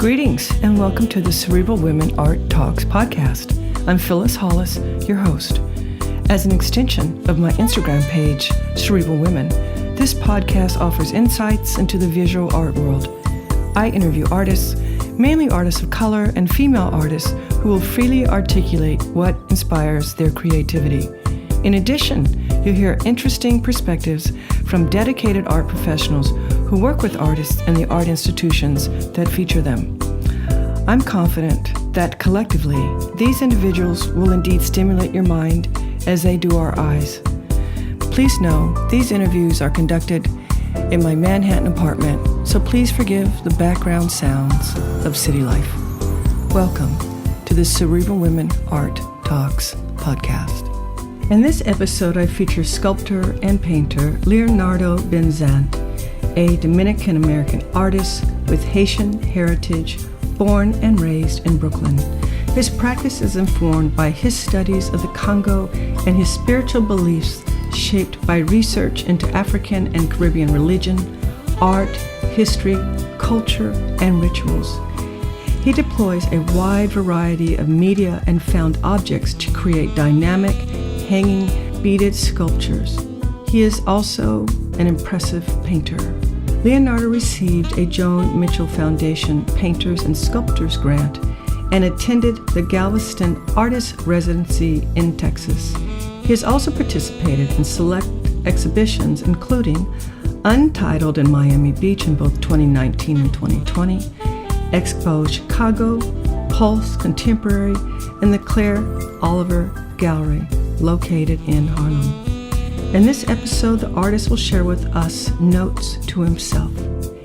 Greetings and welcome to the Cerebral Women Art Talks podcast. I'm Phyllis Hollis, your host. As an extension of my Instagram page, Cerebral Women, this podcast offers insights into the visual art world. I interview artists, mainly artists of color and female artists, who will freely articulate what inspires their creativity. In addition, you'll hear interesting perspectives from dedicated art professionals who work with artists and the art institutions that feature them. I'm confident that collectively, these individuals will indeed stimulate your mind as they do our eyes. Please know, these interviews are conducted in my Manhattan apartment, so please forgive the background sounds of city life. Welcome to the Cerebral Women Art Talks podcast. In this episode, I feature sculptor and painter Leonardo Benzant, a Dominican-American artist with Haitian heritage, born and raised in Brooklyn. His practice is informed by his studies of the Kongo and his spiritual beliefs shaped by research into African and Caribbean religion, art, history, culture, and rituals. He deploys a wide variety of media and found objects to create dynamic, hanging, beaded sculptures. He is also an impressive painter. Leonardo received a Joan Mitchell Foundation Painters and Sculptors grant and attended the Galveston Artist Residency in Texas. He has also participated in select exhibitions, including Untitled in Miami Beach in both 2019 and 2020, Expo Chicago, Pulse Contemporary, and the Claire Oliver Gallery, located in Harlem. In this episode, the artist will share with us notes to himself.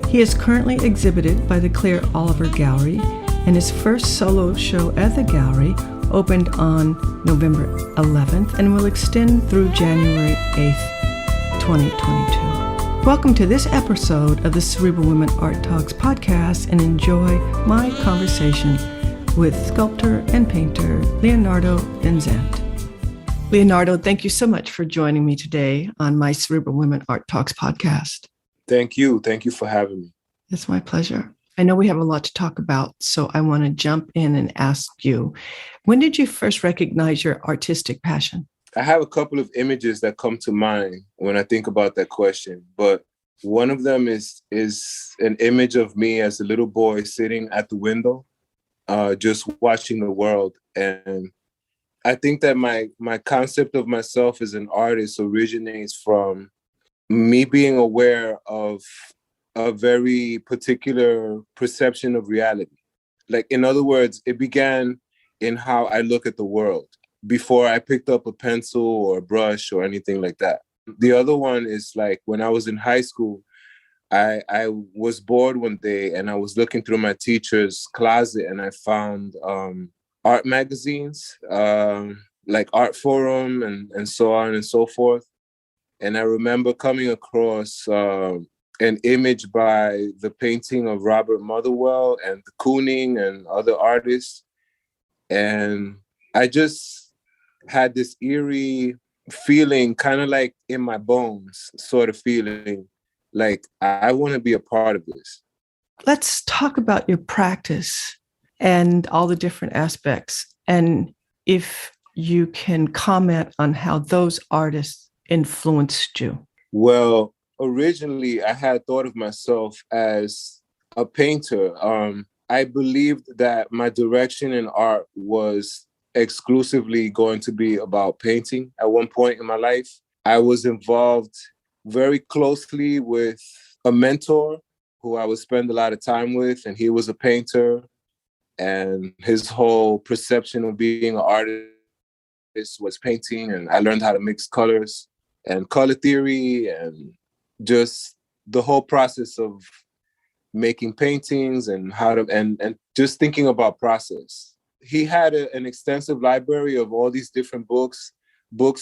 He is currently exhibited by the Claire Oliver Gallery, and his first solo show at the gallery opened on November 11th and will extend through January 8th, 2022. Welcome to this episode of the Cerebral Women Art Talks podcast, and enjoy my conversation with sculptor and painter Leonardo Benzant. Leonardo, thank you so much for joining me today on my Cerebral Women Art Talks podcast. Thank you. Thank you for having me. It's my pleasure. I know we have a lot to talk about, so I want to jump in and ask you, when did you first recognize your artistic passion? I have a couple of images that come to mind when I think about that question, but one of them is an image of me as a little boy sitting at the window, just watching the world. And I think that my concept of myself as an artist originates from me being aware of a very particular perception of reality. Like, in other words, it began in how I look at the world before I picked up a pencil or a brush or anything like that. The other one is like when I was in high school, I was bored one day and I was looking through my teacher's closet and I found art magazines, like Art Forum and so on and so forth. And I remember coming across an image by the painting of Robert Motherwell and de Kooning and other artists. And I just had this eerie feeling, kind of like in my bones, sort of feeling like I want to be a part of this. Let's talk about your practice and all the different aspects, and if you can comment on how those artists influenced you. Well, originally I had thought of myself as a painter. I believed that my direction in art was exclusively going to be about painting. At one point in my life, I was involved very closely with a mentor who I would spend a lot of time with, and he was a painter. And his whole perception of being an artist was painting. And I learned how to mix colors and color theory and just the whole process of making paintings and how to, and just thinking about process. He had an extensive library of all these different books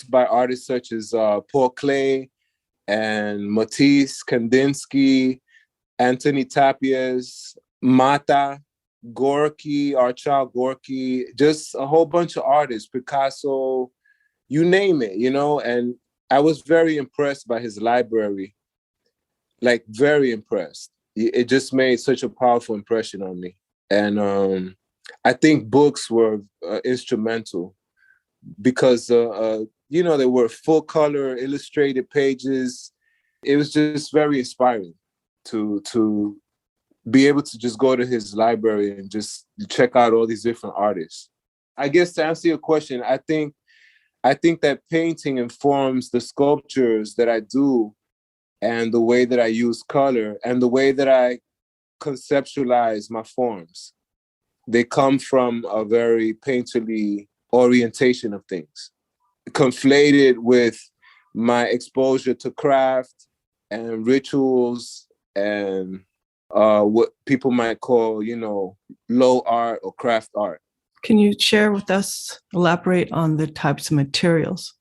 by artists such as Paul Klee and Matisse, Kandinsky, Anthony Tapies, Mata, Gorky, Archal Gorky, just a whole bunch of artists, Picasso, you name it, and I was very impressed by his library, like very impressed. It just made such a powerful impression on me. And I think books were instrumental because, they were full color illustrated pages. It was just very inspiring to be able to just go to his library and just check out all these different artists. I guess to answer your question, I think that painting informs the sculptures that I do and the way that I use color and the way that I conceptualize my forms. They come from a very painterly orientation of things, conflated with my exposure to craft and rituals and what people might call, low art or craft art. Can you share with us, elaborate on the types of materials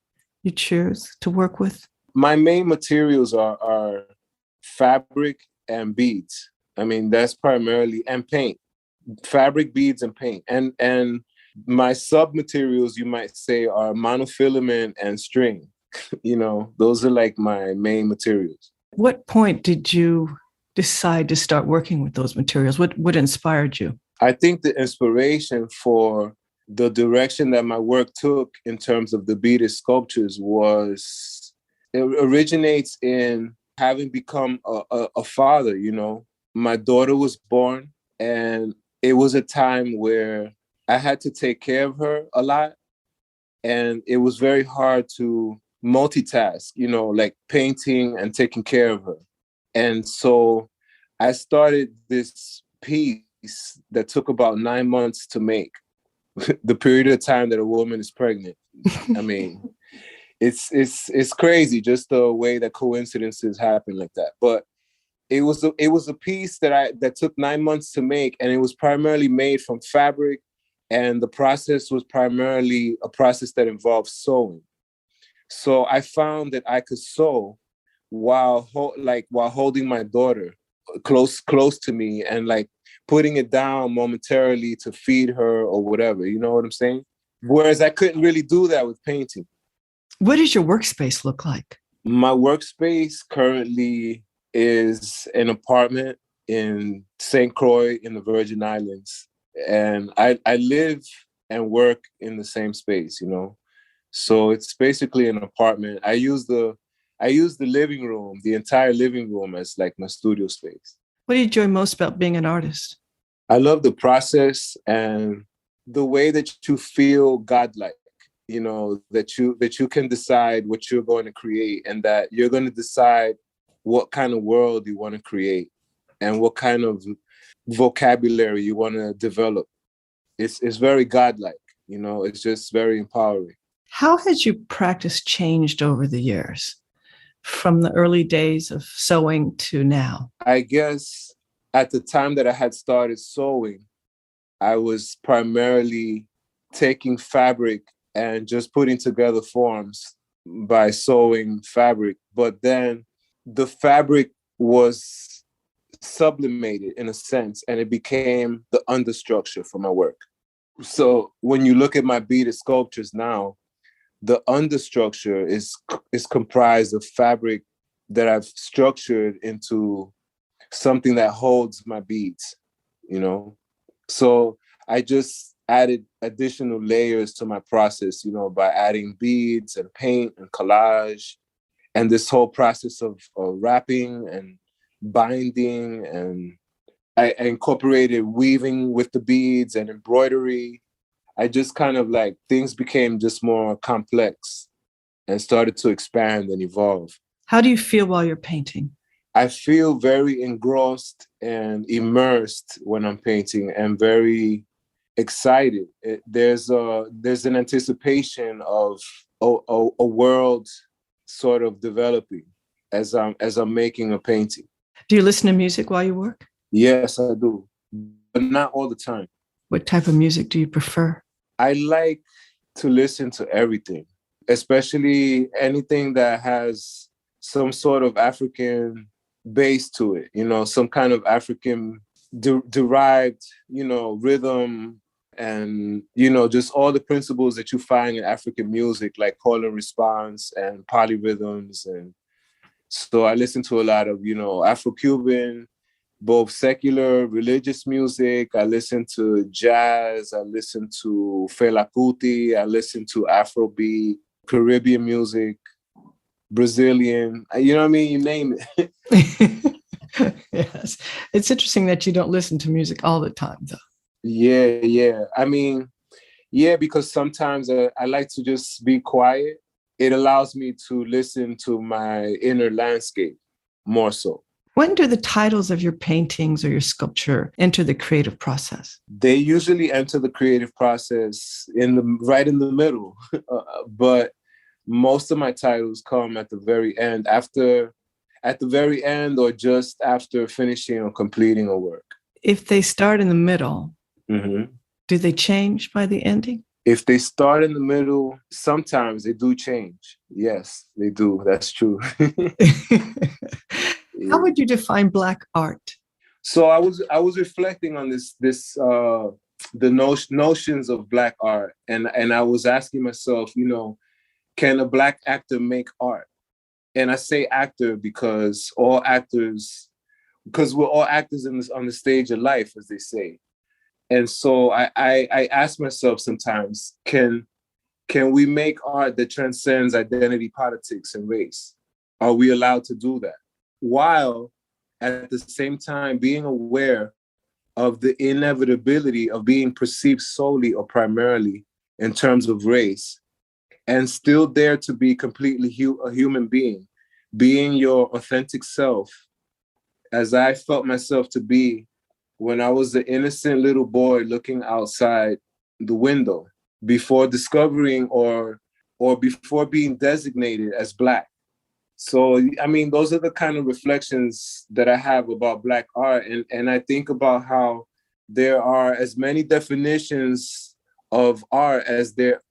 you choose to work with? My main materials are fabric and beads. I mean, that's primarily, and paint, fabric, beads, and paint. And my sub-materials, you might say, are monofilament and string. Those are like my main materials. What point did you decide to start working with those materials? What inspired you? I think the inspiration for the direction that my work took in terms of the beaded sculptures it originates in having become a father. My daughter was born, and it was a time where I had to take care of her a lot. And it was very hard to multitask, like painting and taking care of her. And so I started this piece that took about 9 months to make. The period of time that a woman is pregnant. I mean, it's crazy just the way that coincidences happen like that. But it was a piece that took 9 months to make, and it was primarily made from fabric, and the process was primarily a process that involved sewing. So I found that I could sew while holding my daughter close to me and like putting it down momentarily to feed her or whatever. You know what I'm saying? Whereas I couldn't really do that with painting. What does your workspace look like? My workspace currently is an apartment in St. Croix in the Virgin Islands. And I live and work in the same space, So it's basically an apartment. I use the living room, the entire living room, as like my studio space. What do you enjoy most about being an artist? I love the process and the way that you feel godlike, that you can decide what you're going to create, and that you're going to decide what kind of world you want to create and what kind of vocabulary you want to develop. It's very godlike, it's just very empowering. How has your practice changed over the years, from the early days of sewing to now? I guess at the time that I had started sewing, I was primarily taking fabric and just putting together forms by sewing fabric. But then the fabric was sublimated in a sense, and it became the understructure for my work. So when you look at my beaded sculptures now, the understructure is comprised of fabric that I've structured into something that holds my beads, So I just added additional layers to my process, by adding beads and paint and collage, and this whole process of wrapping and binding, and I incorporated weaving with the beads and embroidery. I just kind of like, things became just more complex and started to expand and evolve. How do you feel while you're painting? I feel very engrossed and immersed when I'm painting, and very excited. There's an anticipation of a world sort of developing as I'm making a painting. Do you listen to music while you work? Yes, I do, but not all the time. What type of music do you prefer? I like to listen to everything, especially anything that has some sort of African base to it, some kind of African derived, rhythm, and, just all the principles that you find in African music, like call and response and polyrhythms. And so I listen to a lot of, Afro-Cuban, both secular, religious music. I listen to jazz. I listen to Fela Kuti. I listen to Afrobeat, Caribbean music, Brazilian. You know what I mean? You name it. Yes. It's interesting that you don't listen to music all the time, though. Yeah. I mean, yeah, because sometimes I like to just be quiet. It allows me to listen to my inner landscape more so. When do the titles of your paintings or your sculpture enter the creative process? They usually enter the creative process right in the middle, but most of my titles come at the very end, at the very end, or just after finishing or completing a work. If they start in the middle, mm-hmm. Do they change by the ending? If they start in the middle, sometimes they do change. Yes, they do. That's true. How would you define Black art? So I was reflecting on the notions of Black art, and I was asking myself, can a Black actor make art? And I say actor because we're all actors on the stage of life, as they say. And so I ask myself sometimes, can we make art that transcends identity politics and race? Are we allowed to do that? While at the same time being aware of the inevitability of being perceived solely or primarily in terms of race, and still dare to be completely a human being your authentic self, as I felt myself to be when I was the innocent little boy looking outside the window before discovering or before being designated as Black. So, I mean, those are the kind of reflections that I have about Black art. And I think about how there are as many definitions of art as there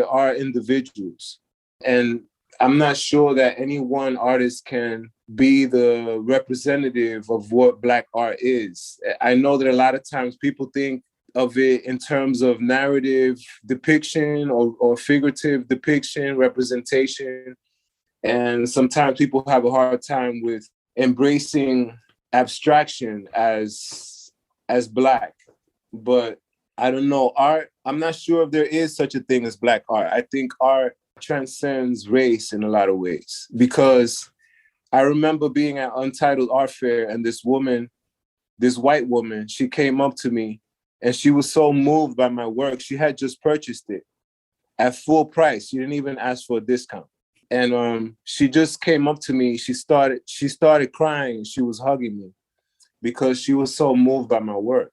are individuals. And I'm not sure that any one artist can be the representative of what Black art is. I know that a lot of times people think of it in terms of narrative depiction or figurative depiction, representation. And sometimes people have a hard time with embracing abstraction as Black. But I don't know, art, I'm not sure if there is such a thing as Black art. I think art transcends race in a lot of ways, because I remember being at Untitled Art Fair, and this white woman, she came up to me and she was so moved by my work. She had just purchased it at full price. She didn't even ask for a discount. And she just came up to me. She started crying. She was hugging me because she was so moved by my work.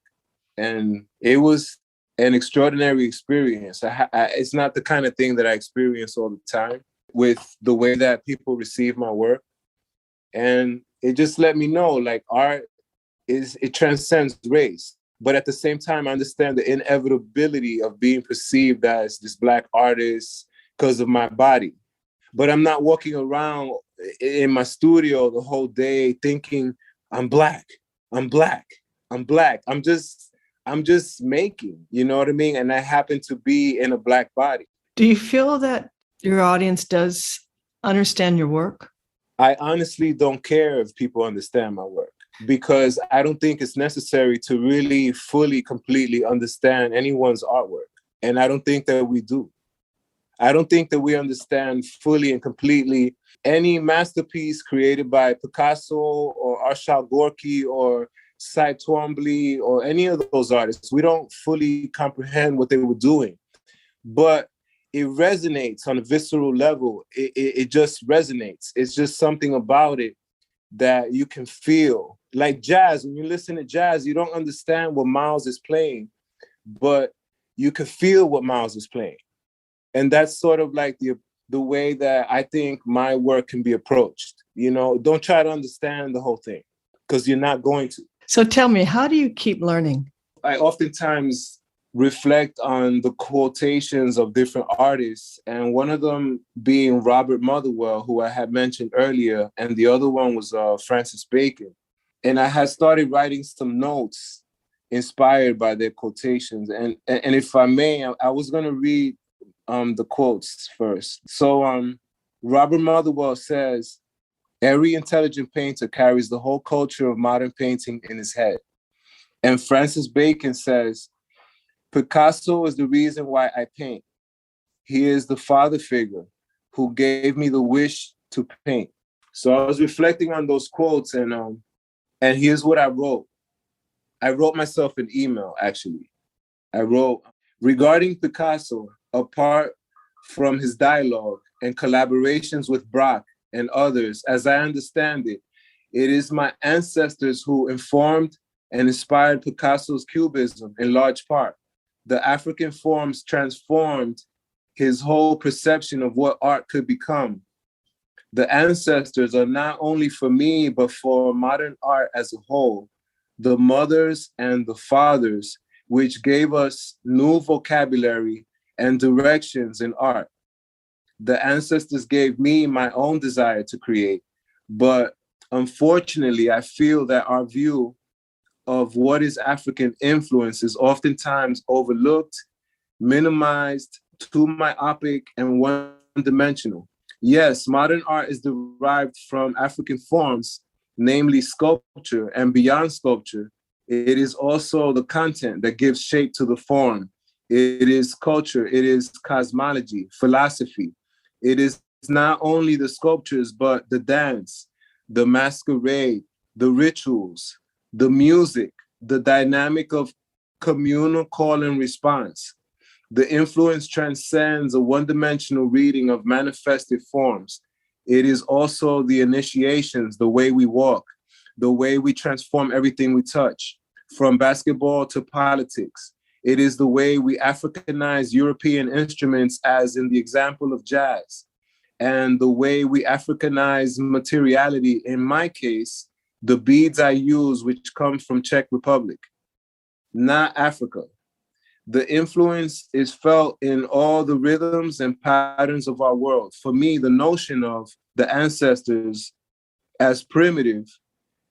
And it was an extraordinary experience. It's not the kind of thing that I experience all the time with the way that people receive my work. And it just let me know, like, art it transcends race. But at the same time, I understand the inevitability of being perceived as this Black artist because of my body. But I'm not walking around in my studio the whole day thinking, I'm Black. I'm just making, you know what I mean? And I happen to be in a Black body. Do you feel that your audience does understand your work? I honestly don't care if people understand my work, because I don't think it's necessary to really fully, completely understand anyone's artwork. And I don't think that we do. I don't think that we understand fully and completely any masterpiece created by Picasso or Arshad Gorky or Cy Twombly or any of those artists. We don't fully comprehend what they were doing, but it resonates on a visceral level. It just resonates. It's just something about it that you can feel. Like jazz, when you listen to jazz, you don't understand what Miles is playing, but you can feel what Miles is playing. And that's sort of like the way that I think my work can be approached. You know, don't try to understand the whole thing, because you're not going to. So tell me, how do you keep learning? I oftentimes reflect on the quotations of different artists, and one of them being Robert Motherwell, who I had mentioned earlier, and the other one was Francis Bacon. And I had started writing some notes inspired by their quotations. And if I may, I was going to read the quotes first. So Robert Motherwell says, Every intelligent painter carries the whole culture of modern painting in his head. And Francis Bacon says, Picasso is the reason why I paint. He is the father figure who gave me the wish to paint. So I was reflecting on those quotes, and here's what I wrote. I wrote myself an email, actually. I wrote, regarding Picasso, apart from his dialogue and collaborations with Braque and others, as I understand it, it is my ancestors who informed and inspired Picasso's Cubism in large part. The African forms transformed his whole perception of what art could become. The ancestors are not only for me, but for modern art as a whole, the mothers and the fathers, which gave us new vocabulary and directions in art. The ancestors gave me my own desire to create, but unfortunately, I feel that our view of what is African influence is oftentimes overlooked, minimized, too myopic, and one-dimensional. Yes, modern art is derived from African forms, namely sculpture, and beyond sculpture, it is also the content that gives shape to the form. It is culture, it is cosmology, philosophy. It is not only the sculptures, but the dance, the masquerade, the rituals, the music, the dynamic of communal call and response. The influence transcends a one-dimensional reading of manifested forms. It is also the initiations, the way we walk, the way we transform everything we touch, from basketball to politics. It is the way we Africanize European instruments, as in the example of jazz, and the way we Africanize materiality, in my case, the beads I use, which come from Czech Republic, not Africa. The influence is felt in all the rhythms and patterns of our world. For me, the notion of the ancestors as primitive,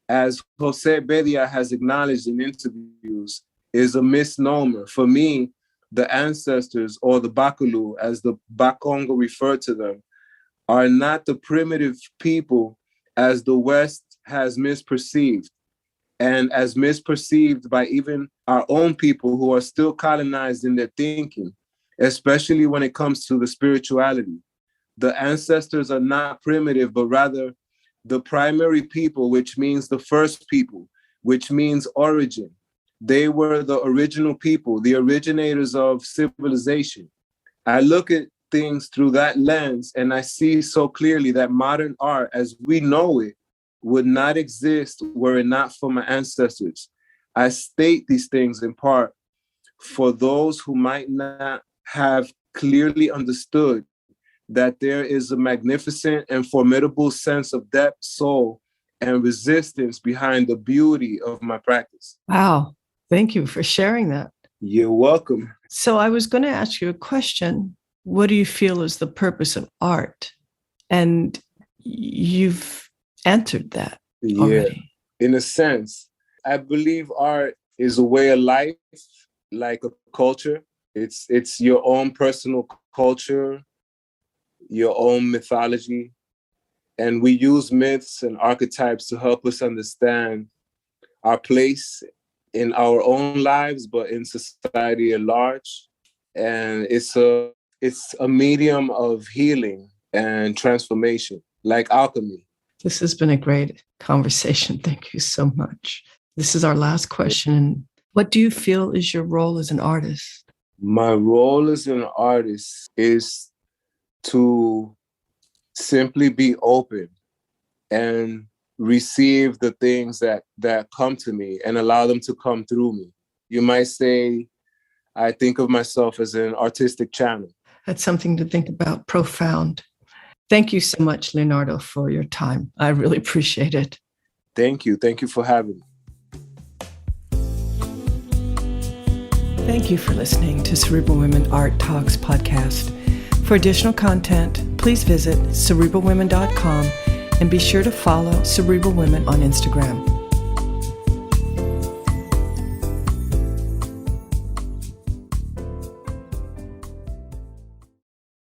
as Jose Bedia has acknowledged in interviews, is a misnomer. For me, the ancestors, or the Bakulu, as the Bakongo referred to them, are not the primitive people as the West has misperceived, and as misperceived by even our own people who are still colonized in their thinking, especially when it comes to the spirituality. The ancestors are not primitive, but rather the primary people, which means the first people, which means origin. They were the original people, the originators of civilization. I look at things through that lens, and I see so clearly that modern art, as we know it, would not exist were it not for my ancestors. I state these things in part for those who might not have clearly understood that there is a magnificent and formidable sense of depth, soul, and resistance behind the beauty of my practice. Wow. Thank you for sharing that. You're welcome. So I was going to ask you a question. What do you feel is the purpose of art? And you've answered that already. In a sense, I believe art is a way of life, like a culture. It's your own personal culture, your own mythology. And we use myths and archetypes to help us understand our place in our own lives, but in society at large. And it's a medium of healing and transformation, like alchemy. This has been a great conversation. Thank you so much. This is our last question. What do you feel is your role as an artist? My role as an artist is to simply be open and receive the things that come to me and allow them to come through me. You might say, I think of myself as an artistic channel. That's something to think about. Profound. Thank you so much, Leonardo, for your time. I really appreciate it. Thank you. Thank you for having me. Thank you for listening to Cerebral Women Art Talks podcast. For additional content, please visit cerebralwomen.com and be sure to follow Cerebral Women on Instagram.